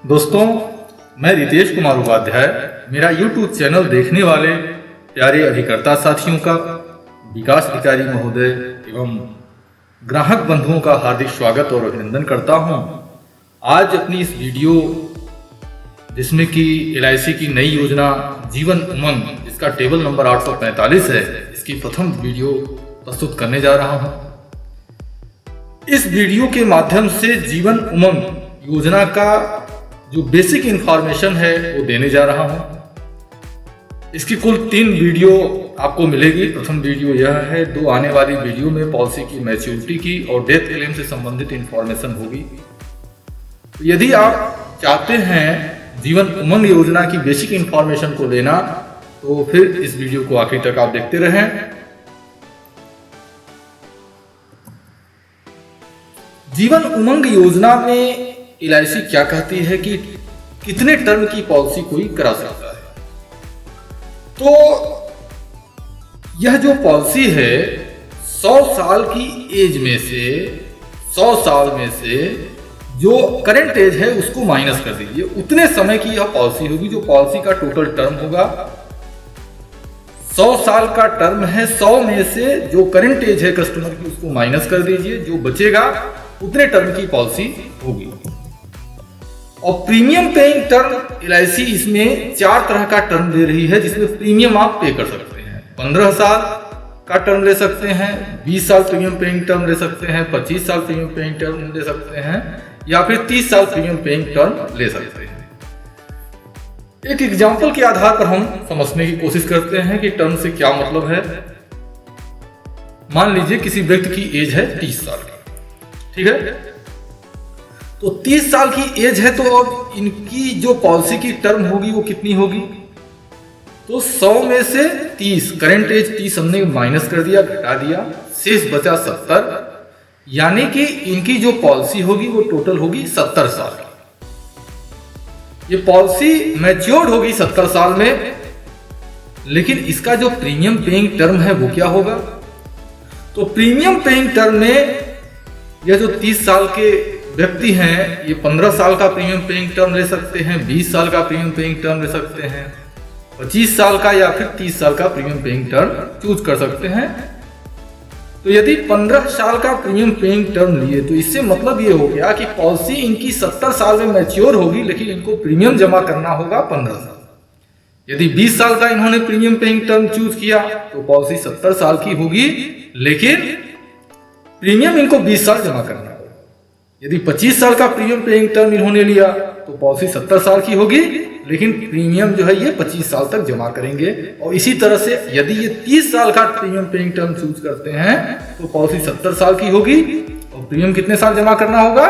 दोस्तों, मैं रितेश कुमार उपाध्याय मेरा YouTube चैनल देखने वाले प्यारे अभिकर्ता साथियों का, विकास अधिकारी महोदय एवं ग्राहक बंधुओं का हार्दिक स्वागत और अभिनंदन करता हूं। आज अपनी इस वीडियो जिसमें कि LIC की नई योजना जीवन उमंग, जिसका टेबल नंबर 845 है, इसकी प्रथम वीडियो प्रस्तुत करने जा रहा हूं। इस वीडियो के माध्यम से जीवन उमंग योजना का जो बेसिक इंफॉर्मेशन है वो देने जा रहा हूं। इसकी कुल 3 वीडियो आपको मिलेगी। प्रथम वीडियो यह है। 2 आने वाली वीडियो में पॉलिसी की मैच्योरिटी की और डेथ क्लेम से संबंधित इंफॉर्मेशन होगी। तो यदि आप चाहते हैं जीवन उमंग योजना की बेसिक इंफॉर्मेशन को लेना, तो फिर इस वीडियो को आखिर तक आप देखते रहें। जीवन उमंग योजना में LIC क्या कहती है कि कितने टर्म की पॉलिसी कोई करा सकता है। तो यह जो पॉलिसी है 100 साल की एज में से 100 साल में से जो करंट एज है उसको माइनस कर दीजिए, उतने समय की यह पॉलिसी होगी। जो पॉलिसी का टोटल टर्म होगा 100 साल का टर्म है, 100 में से जो करंट एज है कस्टमर की उसको माइनस कर दीजिए, जो बचेगा उतने टर्म की पॉलिसी होगी। और प्रीमियम पेइंग टर्म LIC इसमें 4 तरह का टर्म दे रही है, जिसमें प्रीमियम आप पे कर सकते हैं। 15 साल का टर्म ले सकते हैं, 20 साल प्रीमियम पेइंग टर्म ले सकते हैं, 25 साल प्रीमियम पेइंग टर्म ले सकते हैं, या फिर 30 साल प्रीमियम पेइंग टर्म ले सकते हैं। एक एग्जाम्पल के आधार पर हम समझने की कोशिश करते हैं कि टर्म से क्या मतलब है। मान लीजिए किसी व्यक्ति की एज है 30 साल की, ठीक है। तो 30 साल की एज है, तो अब इनकी जो पॉलिसी की टर्म होगी वो कितनी होगी? तो 100 में से 30, करंट एज 30 हमने माइनस कर दिया, घटा दिया, शेष बचा 70, यानी कि इनकी जो पॉलिसी होगी वो टोटल होगी 70 साल की। ये पॉलिसी मैच्योर्ड होगी 70 साल में, लेकिन इसका जो प्रीमियम पेइंग टर्म है वो क्या होगा? तो प्रीमियम पेइंग टर्म में यह जो 30 साल के व्यक्ति हैं, ये 15 साल का प्रीमियम पेइंग टर्म ले सकते हैं, 20 साल का प्रीमियम पेइंग टर्म ले सकते हैं, 25 साल का या फिर 30 साल का प्रीमियम पेइंग टर्म चूज कर सकते हैं। तो यदि 15 साल का प्रीमियम पेइंग टर्म लिए, तो इससे मतलब ये हो गया कि पॉलिसी इनकी 70 साल में मैच्योर होगी, लेकिन इनको प्रीमियम जमा करना होगा 15 साल। यदि 20 साल का इन्होंने प्रीमियम पेइंग टर्म चूज किया तो पॉलिसी 70 साल की होगी, लेकिन प्रीमियम इनको 20 साल जमा करना होगा। यदि 25 साल का प्रीमियम पेइंग टर्म इन्होंने लिया तो पॉलिसी 70 साल की होगी, लेकिन प्रीमियम जो है ये 25 साल तक जमा करेंगे। और इसी तरह से यदि ये 30 साल का प्रीमियम पेइंग टर्म चूज करते हैं तो पॉलिसी 70 साल की होगी, और प्रीमियम कितने साल जमा करना होगा?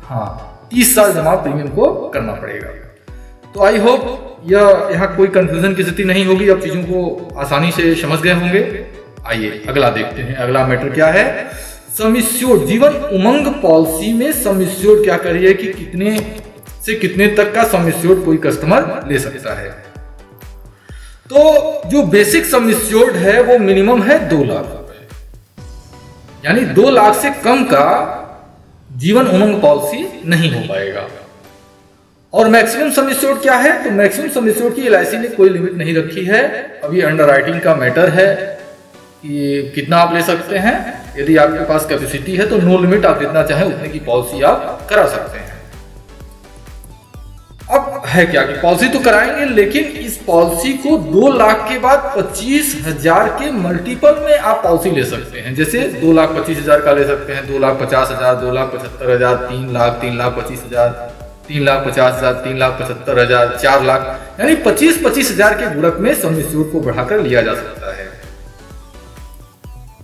हाँ, 30 साल जमा प्रीमियम को करना पड़ेगा। तो आई होप यहाँ कोई कंफ्यूजन की स्थिति नहीं होगी, अब चीजों को आसानी से समझ गए होंगे। आइए अगला देखते हैं। अगला मैटर क्या है? Sum assured. Jeevan Umang policy में सम एश्योर्ड क्या करिए कि कितने से कितने तक का सम एश्योर्ड कोई कस्टमर ले सकता है। तो जो बेसिक सम एश्योर्ड है वो मिनिमम है 2 लाख रुपए, यानी 2 लाख से कम का जीवन उमंग पॉलिसी नहीं हो पाएगा। और मैक्सिमम सम एश्योर्ड क्या है? तो मैक्सिमम सम एश्योर्ड की LIC ने कोई लिमिट नहीं रखी है। अभी अंडरराइटिंग का मैटर है कि कितना आप ले सकते हैं। यदि आपके पास कैपेसिटी है तो नो लिमिट, आप जितना चाहें उतने की पॉलिसी आप करा सकते हैं। अब है क्या कि पॉलिसी तो कराएंगे, लेकिन इस पॉलिसी को 2 लाख के बाद 25,000 के मल्टीपल में आप पॉलिसी ले सकते हैं। जैसे 2,25,000 का ले सकते हैं, 2,50,000, 2,75,000, 3 लाख, 3,25,000, 3,50,000, 3,75,000, 4 लाख, यानी 25,000 के गुणक में सम एश्योर्ड को बढ़ाकर लिया जा सकता है।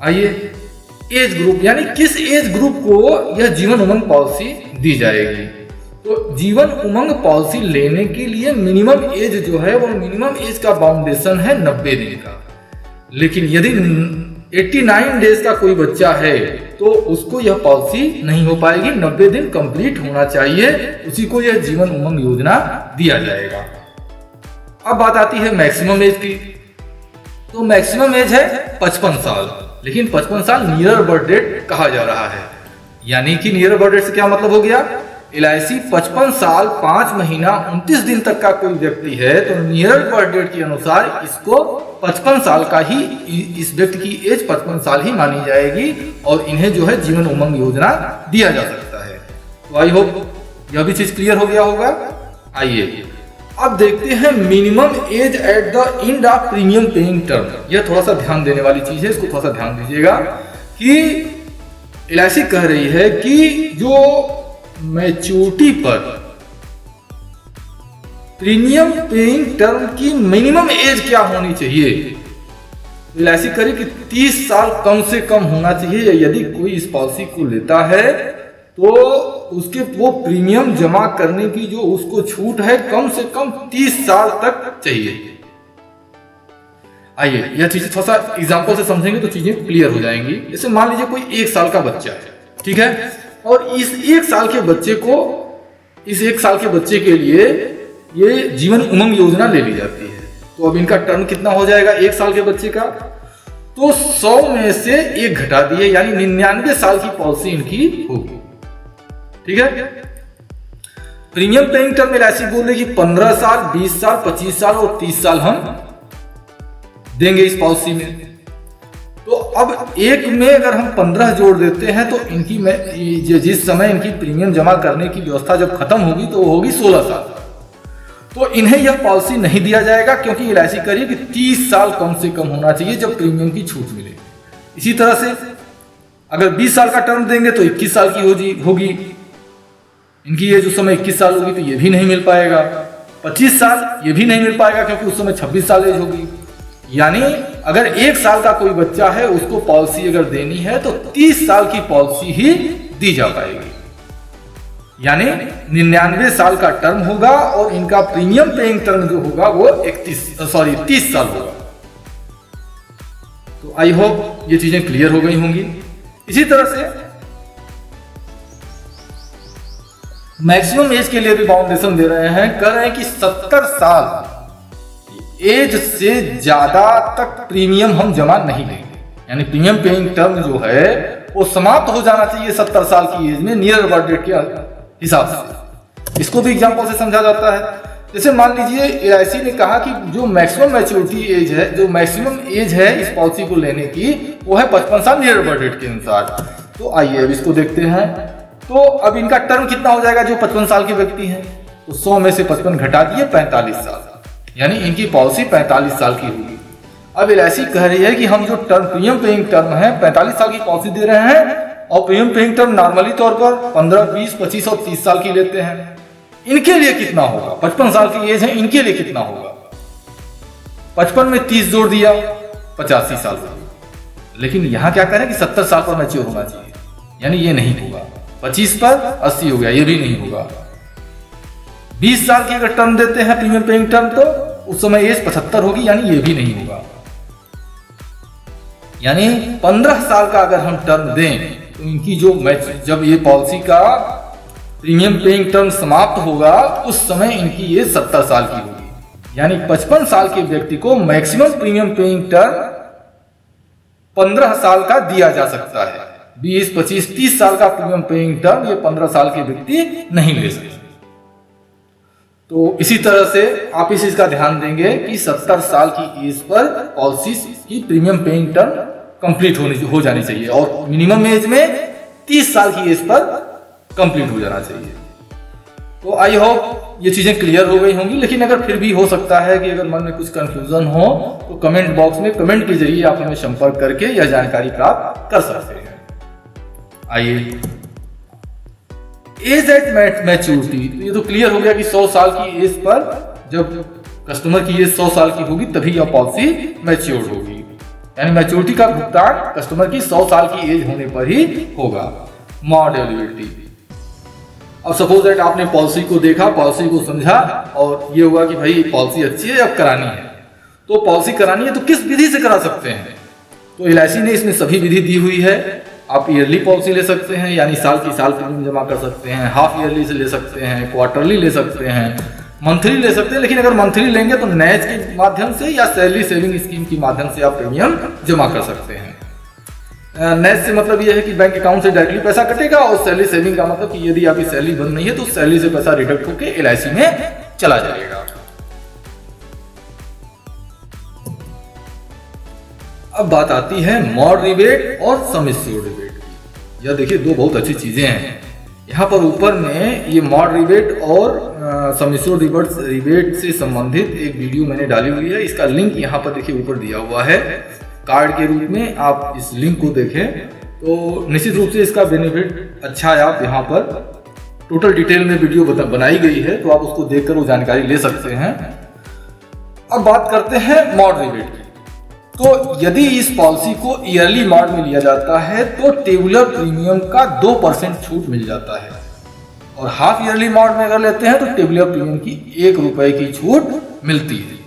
आइए एज ग्रुप, यानी किस एज ग्रुप को यह जीवन उमंग पॉलिसी दी जाएगी। तो जीवन उमंग पॉलिसी लेने के लिए मिनिमम एज जो है वो मिनिमम एज का बाउंडेशन है 90 दिन का। लेकिन यदि 89 डेज का कोई बच्चा है तो उसको यह पॉलिसी नहीं हो पाएगी, 90 दिन कंप्लीट होना चाहिए, उसी को यह जीवन उमंग योजना दिया जाएगा। अब बात आती है मैक्सिमम एज की। तो मैक्सिमम एज है 55 साल, लेकिन 55 साल नियर बर्थ डेट कहा जा रहा है। यानी कि नियर बर्थ डेट से क्या मतलब हो गया LIC 55 साल 5 महीना 29 दिन तक का कोई व्यक्ति है तो नियर बर्थ डेट के अनुसार इसको 55 साल का ही, इस व्यक्ति की एज 55 साल ही मानी जाएगी और इन्हें जो है जीवन उमंग योजना दिया जा सकता है। तो आई होप यह भी चीज क्लियर हो गया होगा। आइए अब देखते हैं minimum age at the end of premium paying term. यह थोड़ा सा ध्यान देने वाली चीज है, इसको थोड़ा सा ध्यान दीजिएगा कि LIC कह रही है कि जो मैच्योरिटी पर प्रीमियम पेइंग टर्म की मिनिमम एज क्या होनी चाहिए। LIC करे कि 30 साल कम से कम होना चाहिए। यदि कोई इस पॉलिसी को लेता है तो उसके वो प्रीमियम जमा करने की जो उसको छूट है कम से कम 30 साल तक चाहिए। आइए यह चीजें थोड़ा सा एग्जांपल से समझेंगे तो चीजें क्लियर हो जाएंगी। जैसे मान लीजिए कोई 1 साल का बच्चा है, ठीक है, और इस 1 साल के बच्चे को, इस 1 साल के बच्चे के लिए ये जीवन उमंग योजना ले ली जाती है। तो अब इनका टर्म कितना हो जाएगा 1 साल के बच्चे का, तो 100 में से 1 घटा दिए यानी 99 साल की पॉलिसी इनकी होगी, ठीक है। प्रीमियम पेइंग टर्म LIC बोल रही कि 15 साल 20 साल 25 साल और 30 साल हम देंगे इस पॉलिसी में। तो अब एक में अगर हम 15 जोड़ देते हैं तो इनकी जिस समय इनकी प्रीमियम जमा करने की व्यवस्था जब खत्म होगी तो वो होगी 16 साल। तो इन्हें यह पॉलिसी नहीं दिया जाएगा क्योंकि LIC करिए कि 30 साल कम से कम होना चाहिए जब प्रीमियम की छूट मिले। इसी तरह से अगर 20 साल का टर्म देंगे तो 21 साल की होगी इनकी एज, उस समय 21 साल होगी तो ये भी नहीं मिल पाएगा। 25 साल ये भी नहीं मिल पाएगा क्योंकि उस समय 26 साल एज होगी। यानी अगर 1 साल का कोई बच्चा है उसको पॉलिसी अगर देनी है तो 30 साल की पॉलिसी ही दी जा पाएगी, यानी 99 साल का टर्म होगा और इनका प्रीमियम पेइंग टर्म जो होगा वो 30 साल होगा। तो आई होप ये चीजें क्लियर हो गई होंगी। इसी तरह से मैक्सिमम एज के लिए भी बाउंडेशन दे रहे हैं, कह रहे हैं कि 70 साल एज से ज्यादा तक प्रीमियम हम जमा नहीं लेंगे, यानी प्रीमियम पेइंग टर्म जो है वो समाप्त हो जाना चाहिए 70 साल की एज में नियर बर्थ डेट के हिसाब से। इसको भी एग्जांपल से समझा जाता है। जैसे मान लीजिए LIC ने कहा कि जो मैक्सिमम मैच्योरिटी एज है, जो मैक्सिमम एज है इस पॉलिसी को लेने की वो है 55 साल नियर बर्थ डेट के अनुसार। तो आइए अब इसको देखते हैं। तो अब इनका टर्म कितना हो जाएगा जो 55 साल के व्यक्ति हैं, तो 100 में से 55 घटा दिए 45 साल, यानी इनकी पॉलिसी 45 साल की होगी। अब LIC कह रही है कि हम जो टर्म प्रीमियम पेइंग टर्म है 45 साल की पॉलिसी दे रहे हैं और प्रीमियम पेइंग टर्म नॉर्मली तौर पर 15, 20, 25 और 30 साल की लेते हैं। इनके लिए कितना होगा, 55 साल की एज है, इनके लिए कितना होगा। 55 में 30 जोड़ दिया 85 साल होगी। लेकिन यहां क्या करें कि 70 साल पर मैच्योर होना चाहिए, यानी ये नहीं होगा। 25 पर 80 हो गया, ये भी नहीं होगा। 20 साल की अगर टर्म देते हैं प्रीमियम पेइंग टर्म तो उस समय एज 75 होगी, यानी ये भी नहीं होगा। यानी 15 साल का अगर हम टर्म दें तो इनकी जो जब ये पॉलिसी का प्रीमियम पेइंग टर्म समाप्त होगा उस समय इनकी एज 70 साल की होगी। यानी 55 साल के व्यक्ति को मैक्सिमम प्रीमियम पेइंग टर्म 15 साल का दिया जा सकता है। 20, 25, 30 साल का प्रीमियम पेइंग टर्म ये 15 साल के व्यक्ति नहीं ले सकते। तो इसी तरह से आप इस चीज का ध्यान देंगे कि 70 साल की एज पर पॉलिसी की प्रीमियम पेइंग टर्म कंप्लीट हो जानी चाहिए और मिनिमम एज में 30 साल की एज पर कंप्लीट हो जाना चाहिए। तो आई होप ये चीजें क्लियर हो गई होंगी। लेकिन अगर फिर भी हो सकता है कि अगर मन में कुछ कंफ्यूजन हो तो कमेंट बॉक्स में कमेंट के जरिए आप हमें संपर्क करके यह जानकारी प्राप्त कर सकते हैं। आइए एज एट मैच्योरिटी, तो ये तो क्लियर हो गया कि 100 साल की एज पर जब कस्टमर की एज 100 साल की होगी तभी यह पॉलिसी मैच्योर होगी, यानी मैच्योरिटी का भुगतान कस्टमर की 100 साल की एज होने पर ही होगा। मॉड एलिजिबिलिटी, अब सपोज दैट आपने पॉलिसी को देखा, पॉलिसी को समझा और ये हुआ कि भाई पॉलिसी अच्छी है अब करानी है। तो पॉलिसी करानी है तो किस विधि से करा सकते हैं, तो LIC ने इसमें सभी विधि दी हुई है। आप ईयरली पॉलिसी ले सकते हैं, यानी साल की साल प्रीमियम जमा कर सकते हैं, हाफ ईयरली से ले सकते हैं, क्वार्टरली ले सकते हैं, मंथली ले सकते हैं। लेकिन अगर मंथली लेंगे तो NAZ के माध्यम से या सैलरी सेविंग स्कीम के माध्यम से आप प्रीमियम जमा कर सकते हैं। नेट से मतलब ये है कि बैंक अकाउंट से डायरेक्टली पैसा कटेगा, और सैलरी सेविंग का मतलब कि यदि आपकी सैलरी बंद नहीं है तो सैलरी से पैसा रिडक्ट होकर LIC में चला जाएगा। अब बात आती है मॉड रिबेट और सम एश्योर्ड रिबेट की। यह देखिए दो बहुत अच्छी चीजें हैं। यहाँ पर ऊपर में ये मॉड रिबेट और सम एश्योर्ड रिबेट से संबंधित एक वीडियो मैंने डाली हुई है। इसका लिंक यहाँ पर देखिए ऊपर दिया हुआ है कार्ड के रूप में। आप इस लिंक को देखें तो निश्चित रूप से इसका बेनिफिट अच्छा है। आप यहाँ पर टोटल डिटेल में वीडियो बनाई गई है, तो आप उसको देखकर वो जानकारी ले सकते हैं। अब बात करते हैं मॉड रिबेट की। तो यदि इस पॉलिसी को ईयरली मॉड में लिया जाता है तो टेबुलर प्रीमियम का 2% छूट मिल जाता है, और हाफ ईयरली मॉड में अगर लेते हैं तो टेबुलर प्रीमियम की ₹1 की छूट मिलती है।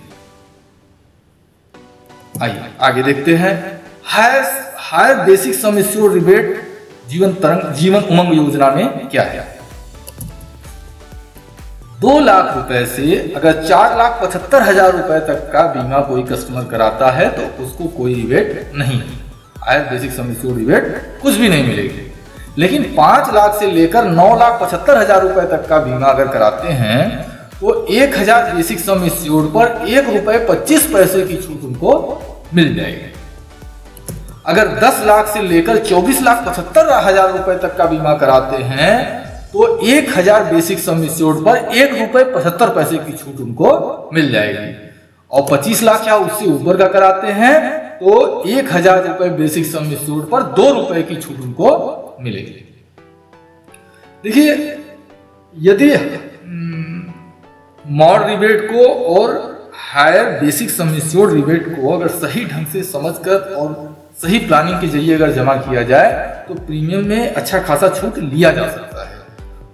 आइए आगे देखते हैं। Higher basic sum assured rebate Jeevan Umang योजना में क्या है। 2 लाख रुपए से अगर 4,75,000 रुपए तक का बीमा कोई कस्टमर कराता है तो उसको कोई रिबेट नहीं, higher basic sum assured rebate कुछ भी नहीं मिलेगी। लेकिन 5 लाख से लेकर 9,75,000 रुपए तक का बीमा अगर कराते हैं तो 1,000 बेसिक सम एश्योर्ड पर ₹1.25 की छूट उनको मिल जाएगी। अगर 10 लाख से लेकर 24,75,000 रुपए तक का बीमा कराते हैं तो 1,000 बेसिक सम एश्योर्ड पर ₹1.75 की छूट उनको मिल जाएगी। और 25 लाख या उससे ऊपर का कराते हैं तो 1,000 रुपए बेसिक सम एश्योर्ड पर ₹2 की छूट उनको मिलेगी। देखिए यदि मॉड रिबेट को और higher basic sum assured rebate को अगर सही ढंग से समझकर और सही प्लानिंग के जरिए अगर जमा किया जाए तो प्रीमियम में अच्छा खासा छूट लिया जा सकता है।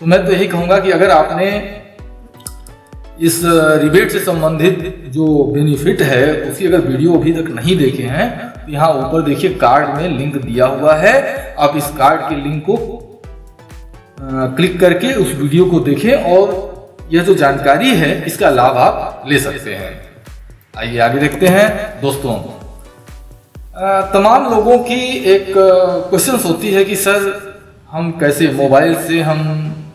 तो मैं तो यही कहूँगा कि अगर आपने इस रिबेट से संबंधित जो बेनिफिट है उसकी अगर वीडियो अभी तक नहीं देखे हैं तो यहाँ ऊपर देखिए कार्ड में लिंक दिया हुआ है। आप इस कार्ड के लिंक को क्लिक करके उस वीडियो को देखें और यह जो जानकारी है इसका लाभ आप ले सकते हैं। आइए आगे देखते हैं। दोस्तों, तमाम लोगों की एक क्वेश्चन होती है कि सर हम कैसे मोबाइल से हम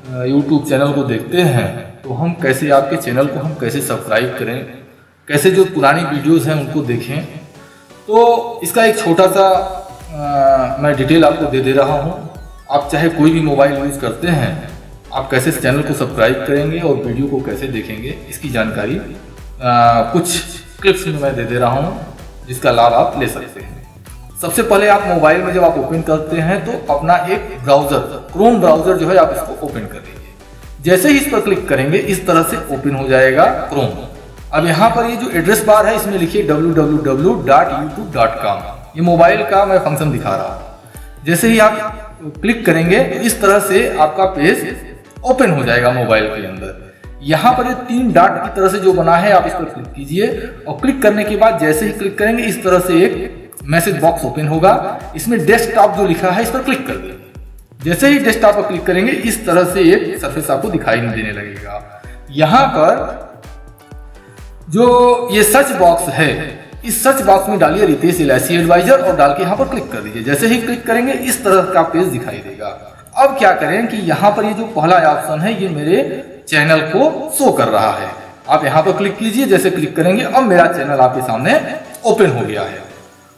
YouTube चैनल को देखते हैं तो हम कैसे आपके चैनल को हम कैसे सब्सक्राइब करें, कैसे जो पुरानी वीडियोस हैं उनको देखें। तो इसका एक छोटा सा मैं डिटेल आपको दे रहा हूँ। आप चाहे कोई भी मोबाइल यूज़ करते हैं, आप कैसे इस चैनल को सब्सक्राइब करेंगे और वीडियो को कैसे देखेंगे इसकी जानकारी कुछ क्लिप्स में मैं दे रहा हूँ जिसका लाभ आप ले सकते हैं। सबसे पहले आप मोबाइल में जब आप ओपन करते हैं तो अपना एक ब्राउजर क्रोम ब्राउजर जो है आप इसको ओपन कर लीजिए। जैसे ही इस पर क्लिक करेंगे इस तरह से ओपन हो जाएगा क्रोम। अब यहाँ पर ये जो एड्रेस बार है इसमें लिखिए www.youtube.com। ये मोबाइल का मैं फंक्शन दिखा रहा हूँ। जैसे ही आप क्लिक करेंगे तो इस तरह से आपका पेज ओपन हो जाएगा मोबाइल के अंदर। यहाँ पर ये 3 डॉट की तरह से जो बना है आप इस पर क्लिक कीजिए, और क्लिक करने के बाद जैसे ही क्लिक करेंगे इस तरह से एक मैसेज बॉक्स ओपन होगा। इसमें डेस्कटॉप जो लिखा है इस पर क्लिक कर दीजिए। जैसे ही डेस्कटॉप पर क्लिक करेंगे इस तरह से एक सरफेस आपको दिखाई नहीं देने लगेगा। यहाँ पर जो ये सर्च बॉक्स है इस सर्च बॉक्स में डालिए रितेश LIC एडवाइजर और डाल के यहाँ पर क्लिक कर दीजिए। जैसे ही क्लिक करेंगे इस तरह का पेज दिखाई देगा। अब क्या करें कि यहाँ पर ये जो पहला ऑप्शन है ये मेरे चैनल को शो कर रहा है। आप यहाँ पर क्लिक कीजिए। जैसे क्लिक करेंगे अब मेरा चैनल आपके सामने ओपन हो गया है।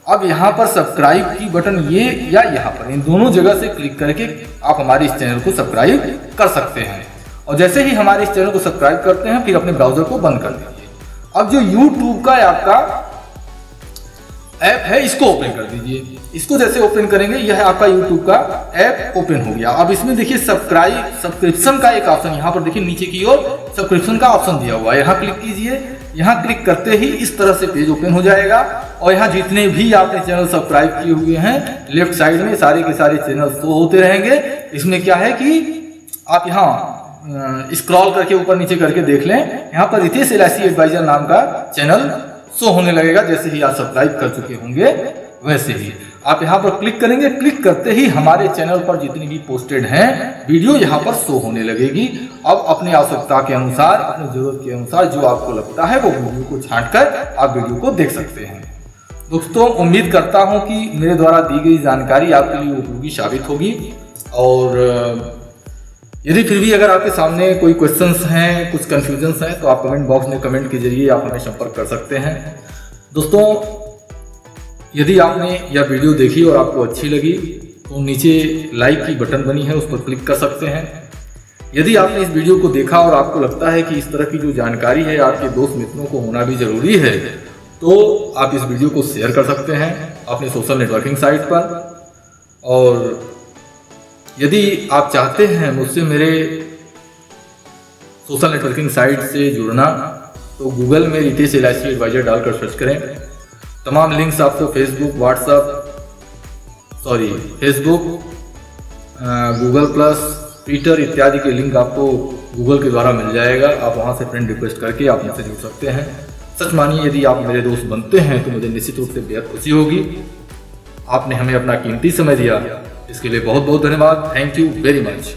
अब यहाँ पर सब्सक्राइब की बटन ये या यहाँ पर इन दोनों जगह से क्लिक करके आप हमारे इस चैनल को सब्सक्राइब कर सकते हैं। और जैसे ही हमारे इस चैनल को सब्सक्राइब करते हैं फिर अपने ब्राउजर को बंद कर दीजिए। अब जो YouTube का आपका ऐप है इसको ओपन कर दीजिए। इसको जैसे ओपन करेंगे यह आपका YouTube का ऐप ओपन हो गया। अब इसमें देखिए सब्सक्रिप्शन का एक ऑप्शन यहाँ पर देखिए नीचे की ओर सब्सक्रिप्शन का ऑप्शन दिया हुआ है। यहाँ क्लिक कीजिए। यहाँ क्लिक करते ही इस तरह से पेज ओपन हो जाएगा और यहाँ जितने भी आपने चैनल सब्सक्राइब किए हुए हैं लेफ्ट साइड में सारे के सारे चैनल शो होते रहेंगे। इसमें क्या है कि आप यहाँ स्क्रॉल करके ऊपर नीचे करके देख लें, यहाँ पर रितेश LIC एडवाइजर नाम का चैनल शो होने लगेगा। जैसे ही आप सब्सक्राइब कर चुके होंगे वैसे ही आप यहाँ पर क्लिक करेंगे। क्लिक करते ही हमारे चैनल पर जितनी भी पोस्टेड हैं वीडियो यहाँ पर शो होने लगेगी। अब अपनी आवश्यकता के अनुसार अपनी जरूरत के अनुसार जो आपको लगता है वो वीडियो को छांट कर आप वीडियो को देख सकते हैं। दोस्तों उम्मीद करता हूं कि मेरे द्वारा दी गई जानकारी आपके लिए उपयोगी साबित होगी। और यदि फिर भी अगर आपके सामने कोई क्वेश्चंस हैं, कुछ कन्फ्यूजन्स हैं, तो आप कमेंट बॉक्स में कमेंट के जरिए आप हमें संपर्क कर सकते हैं। दोस्तों यदि आपने यह वीडियो देखी और आपको अच्छी लगी तो नीचे लाइक की बटन बनी है, उस पर क्लिक कर सकते हैं। यदि आपने इस वीडियो को देखा और आपको लगता है कि इस तरह की जो जानकारी है आपके दोस्त मित्रों को होना भी जरूरी है, तो आप इस वीडियो को शेयर कर सकते हैं अपने सोशल नेटवर्किंग साइट पर। और यदि आप चाहते हैं मुझसे मेरे सोशल नेटवर्किंग साइट से जुड़ना, तो गूगल में रितेश LIC एडवाइजर डालकर सर्च करें। तमाम लिंक्स आपको फेसबुक, गूगल प्लस, ट्विटर इत्यादि के लिंक आपको गूगल के द्वारा मिल जाएगा। आप वहां से फ्रेंड रिक्वेस्ट करके आप मुझसे जुड़ सकते हैं। सच मानिए यदि आप मेरे दोस्त बनते हैं तो मुझे निश्चित रूप से बेहद खुशी होगी। आपने हमें अपना कीमती समय दिया, इसके लिए बहुत बहुत धन्यवाद। Thank you very much.